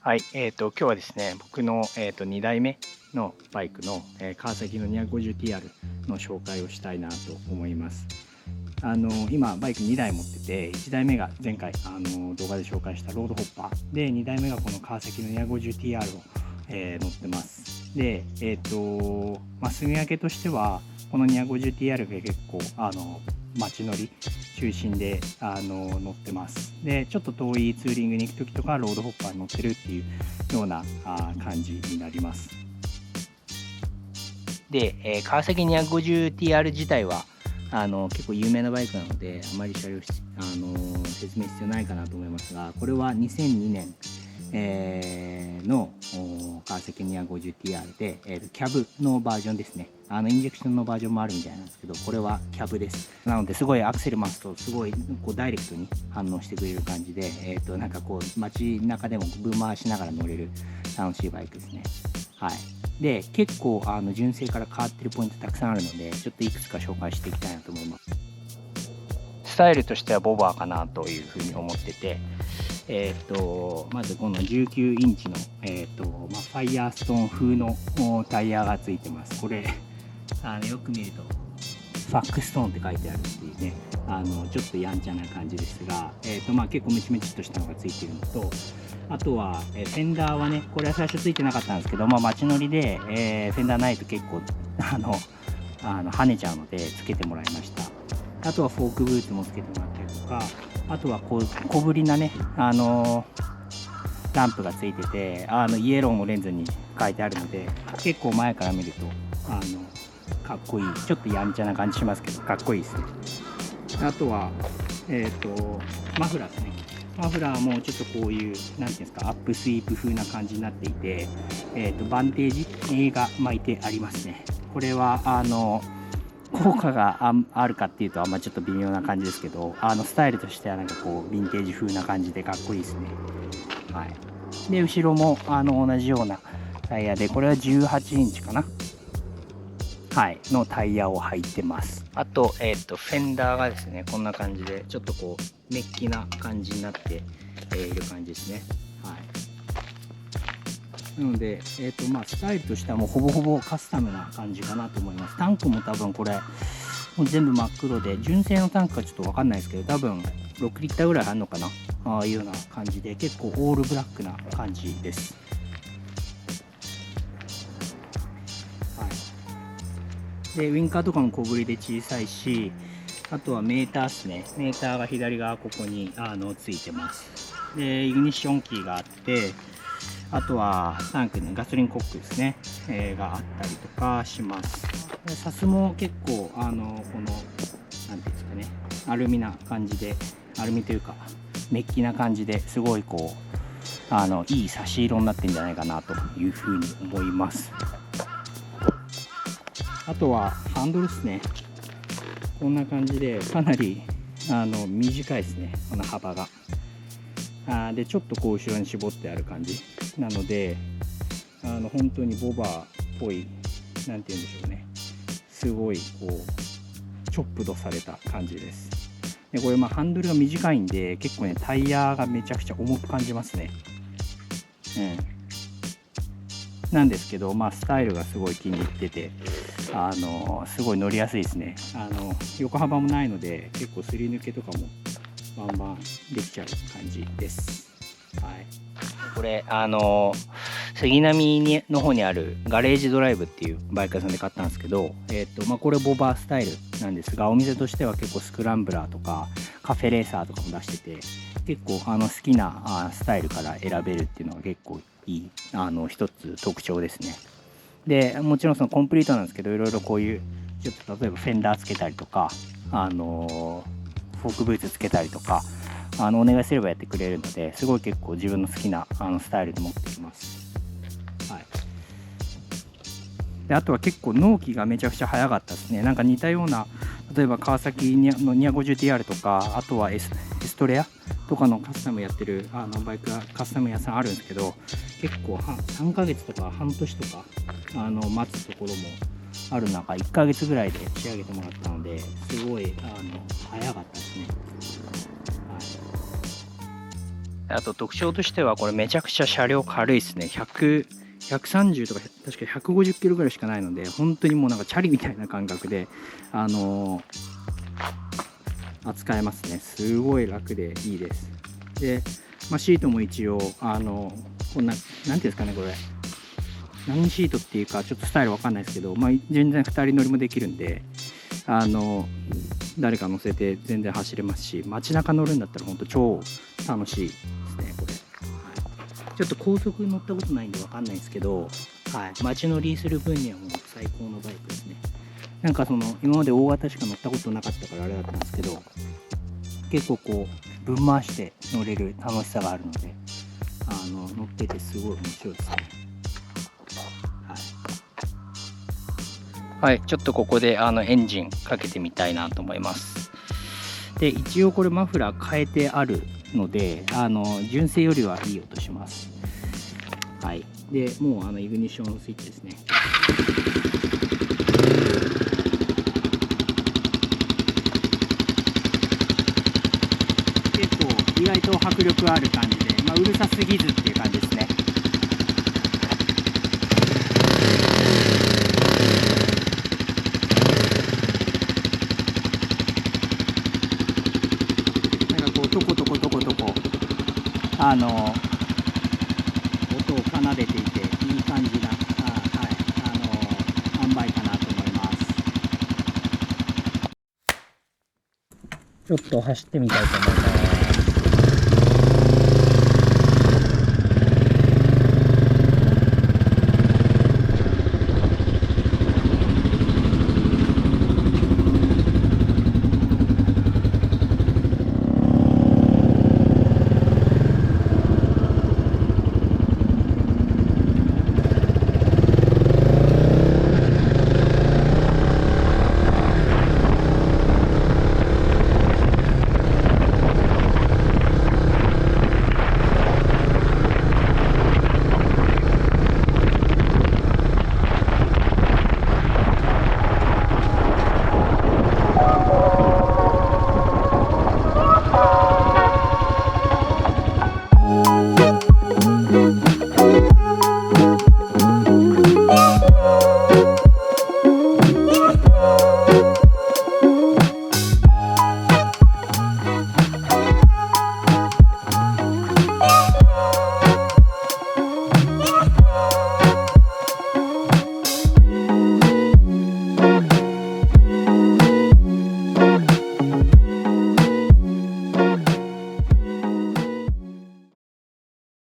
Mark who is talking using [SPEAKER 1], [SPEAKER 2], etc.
[SPEAKER 1] はい、今日はですね、僕の、2代目のバイクの、川崎の 250TR の紹介をしたいなと思います。今バイク2台持ってて、1台目が前回動画で紹介したロードホッパーで、2台目がこの川崎の 250TR を、乗ってます。で、住み分けとしてはこの 250TR が結構街乗り中心で乗ってます。でちょっと遠いツーリングに行く時とかロードホッパーに乗ってるっていうような感じになります。で、川崎 250TR 自体は結構有名なバイクなのであまり車両説明必要ないかなと思いますが、これは2002年の川崎 250TR で、キャブのバージョンですね。インジェクションのバージョンもあるみたいなんですけど、これはキャブです。なのですごいアクセル回すとすごいこうダイレクトに反応してくれる感じで、なんかこう街中でもぶん回しながら乗れる楽しいバイクですね。はい。で結構純正から変わってるポイントたくさんあるので、ちょっといくつか紹介していきたいなと思います。スタイルとしてはボバーかなというふうに思ってて、まずこの19インチの、ファイヤーストーン風のタイヤがついてます。これよく見るとファックストーンって書いてあるっていうね、ちょっとやんちゃな感じですが、結構ムチムチっとしたのがついてるのと、あとは、フェンダーはね、これは最初ついてなかったんですけど、街乗りで、フェンダーないと結構跳ねちゃうのでつけてもらいました。あとはフォークブーツもつけてもらったりとか、あとはこう小ぶりなね、ランプがついてて、イエローのレンズに書いてあるので、結構前から見るとかっこいい、ちょっとやんちゃな感じしますけどかっこいいですね。あとはマフラーですね。マフラーもちょっとこういうなんていうんですか、アップスイープ風な感じになっていて、バンテージが巻いてありますね。これは効果があるかっていうとちょっと微妙な感じですけど、スタイルとしてはなんかこうヴィンテージ風な感じでかっこいいですね。はい。で後ろも同じようなタイヤで、これは18インチかな、はい、のタイヤを履いてます。あと、フェンダーがですね、こんな感じでちょっとこうメッキな感じになっている感じですね。はい。なので、スタイルとしてはもうほぼほぼカスタムな感じかなと思います。タンクも多分これもう全部真っ黒で、純正のタンクかちょっと分かんないですけど、多分6リッターぐらいあるのかな、ああいうような感じで結構オールブラックな感じです。でウインカーとかも小ぶりで小さいし、あとはメーターですね。メーターが左側ここについてます。でイグニッションキーがあって、あとはタンクにガソリンコックですね、があったりとかします。でサスも結構このなんていうんですかね、アルミな感じで、アルミというかメッキな感じですごいこういい差し色になってるんじゃないかなというふうに思います。あとはハンドルですね。こんな感じでかなり短いですね、この幅が。でちょっとこう後ろに絞ってある感じなので、本当にボバーっぽい、なんて言うんでしょうね、すごいこうチョップドされた感じです。でこれハンドルが短いんで結構ねタイヤがめちゃくちゃ重く感じますね。なんですけど、スタイルがすごい気に入ってて、すごい乗りやすいですね。横幅もないので結構すり抜けとかもバンバンできちゃう感じです。はい。これ杉並の方にあるガレージドライブっていうバイク屋さんで買ったんですけど、これボバースタイルなんですが、お店としては結構スクランブラーとかカフェレーサーとかも出してて、結構好きなスタイルから選べるっていうのが結構いい一つ特徴ですね。でもちろんそのコンプリートなんですけど、いろいろこういうちょっと例えばフェンダーつけたりとかフォークブーツつけたりとかお願いすればやってくれるので、すごい結構自分の好きなスタイルで持ってきます。はい。であとは結構納期がめちゃくちゃ早かったですね。なんか似たような、例えば川崎の 250TR とか、あとはエストレアとかのカスタムやってるバイクカスタム屋さんあるんですけど、結構3ヶ月とか半年とか待つところもある中、1ヶ月ぐらいで仕上げてもらったので、すごい早かったですね。あと特徴としてはこれめちゃくちゃ車両軽いですね。130とか確か150キロぐらいしかないので、本当にもうなんかチャリみたいな感覚で扱えますね。すごい楽でいいです。で、シートも一応こんな、なんていうんですかね、これ何シートっていうかちょっとスタイルわかんないですけど、全然2人乗りもできるんで、誰か乗せて全然走れますし、街中乗るんだったら本当超楽しいですね、これ。ちょっと高速乗ったことないんでわかんないんですけど、街乗りする分にはもう最高のバイクですね。なんか今まで大型しか乗ったことなかったからあれだったんですけど、結構こうぶん回して乗れる楽しさがあるので、乗っててすごい面白いですね。はい、ちょっとここでエンジンかけてみたいなと思います。で、一応これマフラー変えてあるので、純正よりはいい音します。はい。で、もうイグニッションスイッチですね。結構意外と迫力ある感じで、うるさすぎずっていう感じですね。トコトコトコトコ音を奏でていていい感じな塩梅かなと思います。ちょっと走ってみたいと思います。